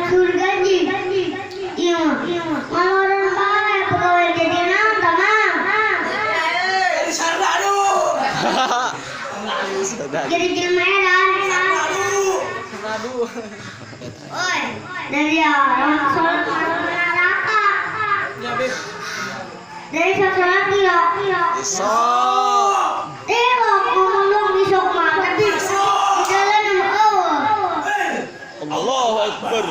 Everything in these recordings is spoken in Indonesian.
surga ji. Iya, kalau orang baik pegawai jadi nonton Jadi sardadu. jadi Medan. Sardadu. Oi, dari orang sholat masuk neraka. Ya, Bib. Dari sholat kilo. Besok. Tengok ngomong besok mah, tapi di jalan sama Allah. Allahu Akbar.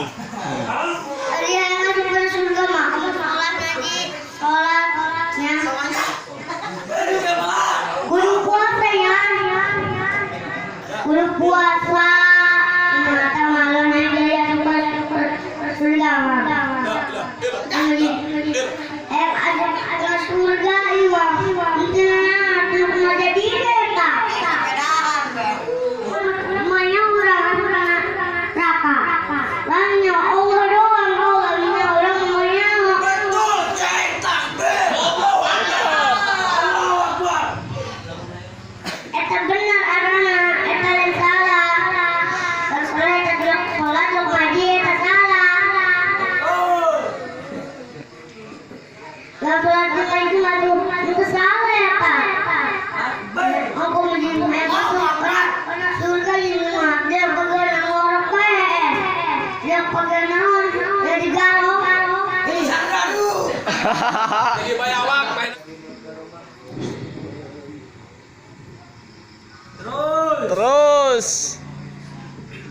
Dari yang masuk ke surga mah, kamu sholat ngaji, sholatnya. Kudu puasa ya. Kudu puasa. Mata malam aja ya ke surga mah. Ada surga iwa. Itu mau jadi deta. Namanya orang neraka. Lainnya Allah doang, Allah punya orang namanya. Betul, cek takbir. Allahu Akbar. Allahu Akbar. Eta benar arana, eta lain salah. Kalau sholat eta bilang sholat lo ngaji eta salah. Kalau sholat di main cuma tuh itu salah eta. Aku mau jadi masuk surga jadi mah dia pegang orang kaya. Dia pegang naon, jadi galau. Jadi sardadu. Jadi bayawak main. Terus.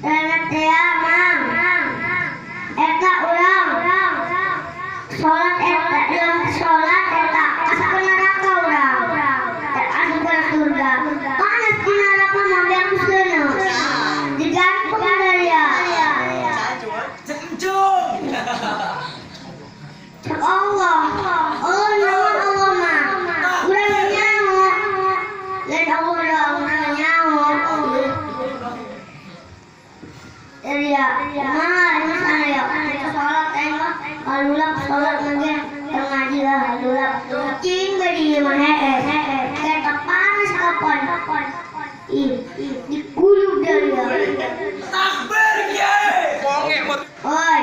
Enak ya, Mang. Eta urang. Sholat eta, yang sholat eta asup ke neraka urang. Asup ke surga. Panas di neraka mah biar kuseuneun. Digantung dari ya. Sekencung. Cek Allah. Allah naon Allah mah. Urang nyaho. Lain Allah dong, urang nyaho. Jadi ya, ini sana ya. Sholat tengok, alulak sholat lagi, ngaji lah alulak. Cing beri mah kita panas kapan? Di gulung dari ya. Takbir kiai. Bonge mut. Oi,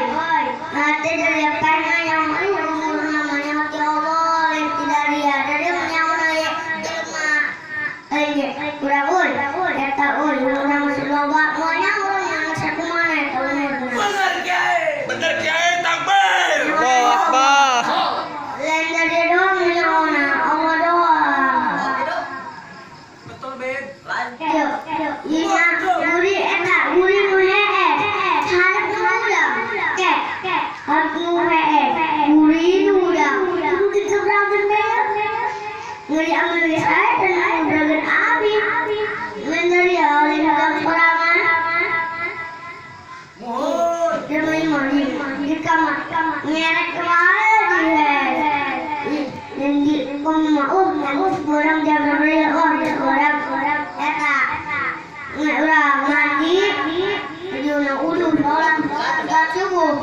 nanti dari apa yang namanya hati Allah yang tidak dia dari yang mulai jelma. Ini kurang kata nama seloba maunya yang satu mana tahu Bener kiai takbir. Allahu Akbar. lain dari doang yang Allah doang. Betul, Beb. Iya, guri eta, guri nuhe, harap nuda, harap nuhe, guri nuda, itu dikebrakan banget. Ngeri amal saya dan ngeragan abi, ngeri ya, ngeragan sorangan. Dia mau di kamar, ngerek kemana dan di komau, orang dia berbeli, orang eta. Orang mandi, dia nak uduk sholat subuh.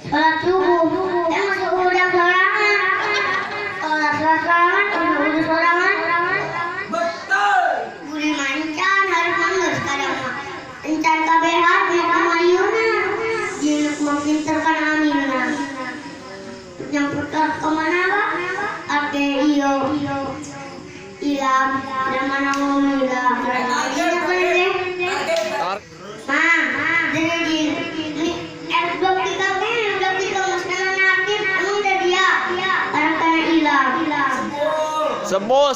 Sholat subuh, masuk udang sorangan. Sholat uduk sorangan. Betul. Guli mancan harus manggus kadang mah. Encan kabehat mau kemayuna, jinak mau pinter kan amina. Yang putar kemana pak? Ake iyo. Ilam, dan mana mau ilam? Ini apa deh? Jadi ini blok tiga mas kanan aktif, emang udah dia, karena ilam. Sebul.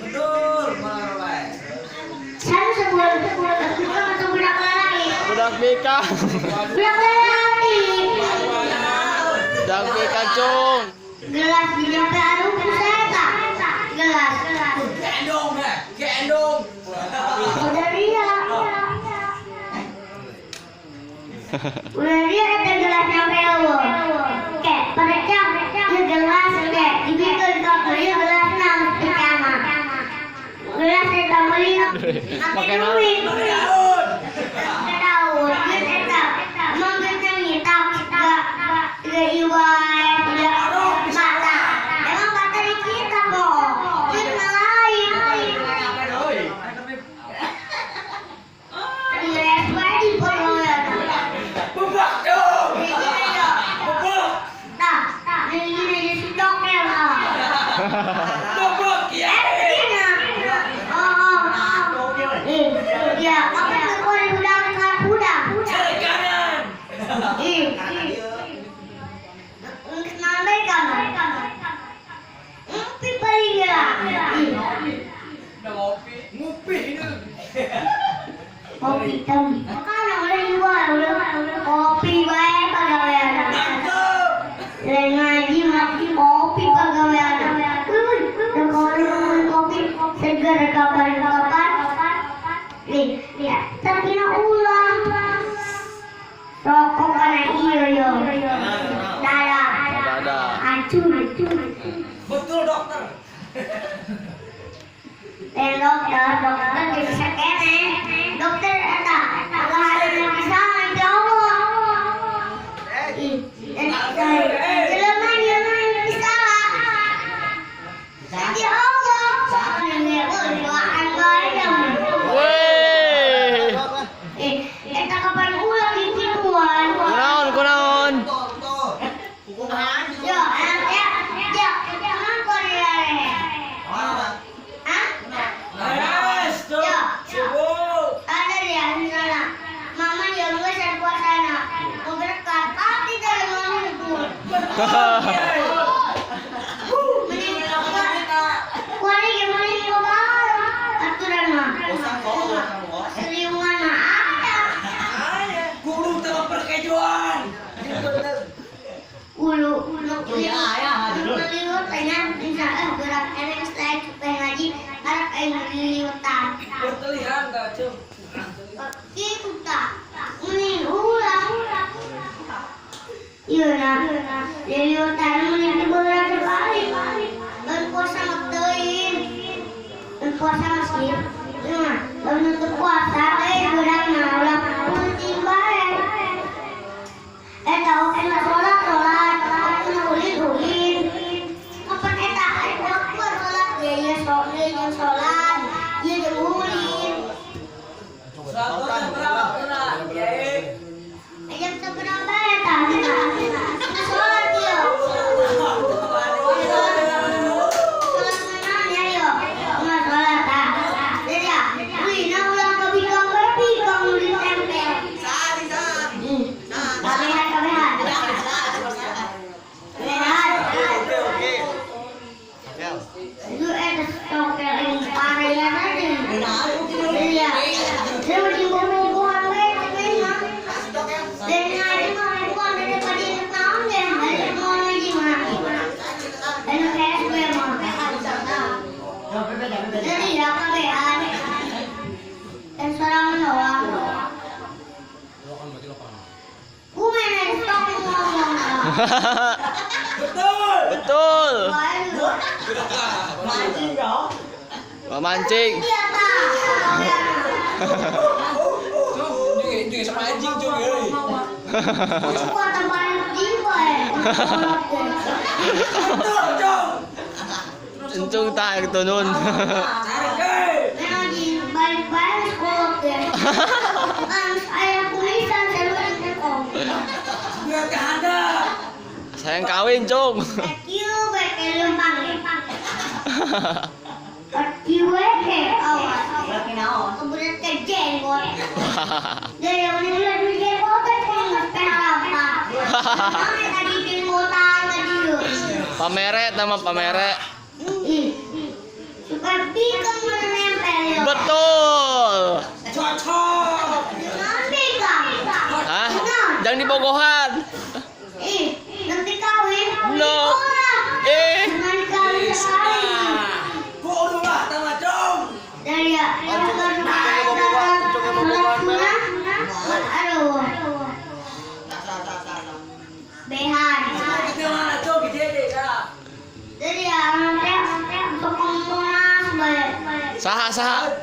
Betul. Saya sebelum kita atau budak lagi? Budak bika. Budak lagi. Budak bika cung. Gelas di nyampe aduh pusat. Gelas. Gendong. Udah dia. Udah dia ada gelas nyampe lo. Oke, pada jam ya gelas deh. Dibikin kopi ya gelas nang sama. Gelas kita beli pakai duit. Pakai daun. Kita mau kita minta tiga iwan. Mata. Emang kata kita kok. Kita lain. Iya, di kopi hitam. Kan udah jual, udah kopi baik pegawai. Lain ngaji makin kopi pegawai. Udah kalau kopi segar kapan-kapan. Lihat, terkena ulang. Rokok karena iyo. Darah. Hancur. Betul dokter. Dokter bisa kene. Dokter ada ada yang bisa jawab. Jelema dia bisa. Jadi Allah. Ini doaan bayang. Weh. Kita kapan ulang ini tuan? Kunaon. Ya, jangan kau dia. Ada dia di sana. Mama dia juga sedang puasa. Mau berkat, tapi dari mana itu? Kuali gimana ini kabar? Aturan mah. Seriungan mah ada. Guru telah perkejuan. Ulu liwat tanya bisa gerak enak setelah supaya ngaji harap liwatan. Bertelihan enggak, Cum? Itu tak mending ulang. Iya nak, liwatan mending beberapa kali. Dan puasa maktoin, dan puasa masih. Nah, dan untuk puasa gerak ulang penting baik. Tahu kena sholat, ulin. Apa kita waktu sholat dia sholat, dia ulin. Jam seberapa ya tadi? Sholat dia. Sholat mana ya yo? Nggak sholat tak? Jadi ya, ulin ulang ke bikang ulin tempel. Itu ada stokel yang parah ya tadi. Iya. Dia mau dibuang baik memang. Dan ada mau buang daripada itu tahun deh. Ada mau lagi mah. Dan kayak gue mau. Jadi ya kebean. Dan seorang doang. Gue main stok ngomong. Betul. Mancing dong. Memancing. Iya tak. Juga sama anjing juga euy. Gua tambahin jiwa ya. Encung tak gitu nun. Memang di baik-baik sekolah deh. Ayah tulisan saya kok. Enggak ada. Sayang kawin, Cung. Kiwe ke lempang. Kiwe ke awas. Kemudian ke jenggot. Dari yang mulai dari jenggot ke apa? Kami tadi jenggotan tadi. Pamere nama pamere. Supaya bikang menempel ya. Betul. Cocok. Bikang. Hah? Jangan dibogohan. Nanti kawin. No. Nanti kawin sekali. Bodoh lah, sama Cung. Dari ya. Aduh. Behan. Itu mana, Cung? Gede deh, Kak. Jadi ya nanti untuk ngomong balik. Saha.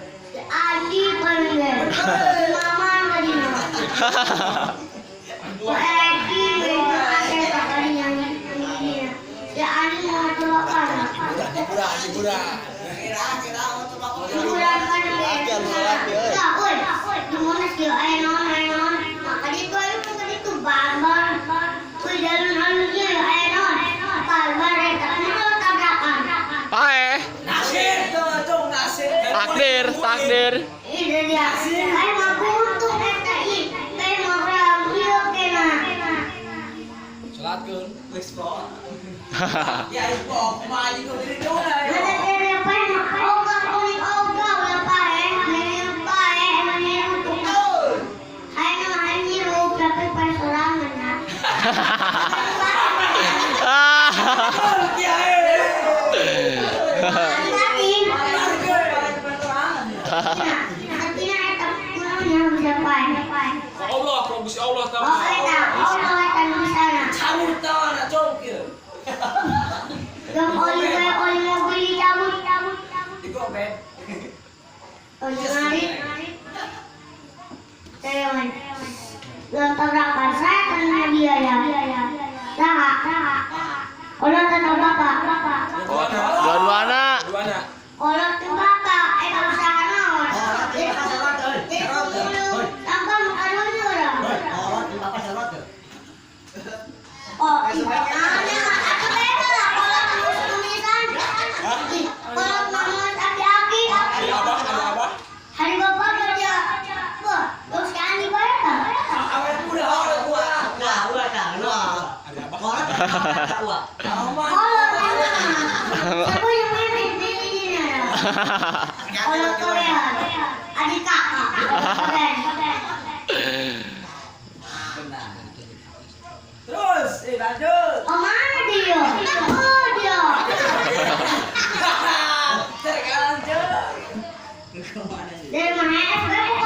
Adi balik. Mama tadi. Adi ada kali yang ini. Ya Adi mau telokan. Hiburan kan ya, woi, gimana sih Ainon? Makanya itu itu barbar. Woi jalan-jalannya ya Ainon. Barbar ya, tapi lo tabrakan. Pae. Nasir tuh, Cung, nasir. Takdir. Ini dia. Kayak mau buntung eta ih. Kayak mau rambil kena. Salatkeun, geus po. Ya ipo, kumaha jeung diri dona Ada ya. kere apa? Ogah ulah pae. Ini pae, ini untuk Allah, kau Gusti Allah tahu. Cabut tahu anak cowok ya. Digobek. Dua-duana. Duana. Kalau tuh bapak, kalau sana, itu dulu, tambah makanan orang. Oh, iya. Aku beda lah kalau tulisan. Kalau mama aki-aki. Hari bapak kerja. Wah, terus kan dibayar. Awet muda, awet tua. Kalau aku yang main di sini. Kalau kalian, adik kakak. Terus, lanjut. Oh, mana dia? Oh, dia. Lanjut. Dari mana?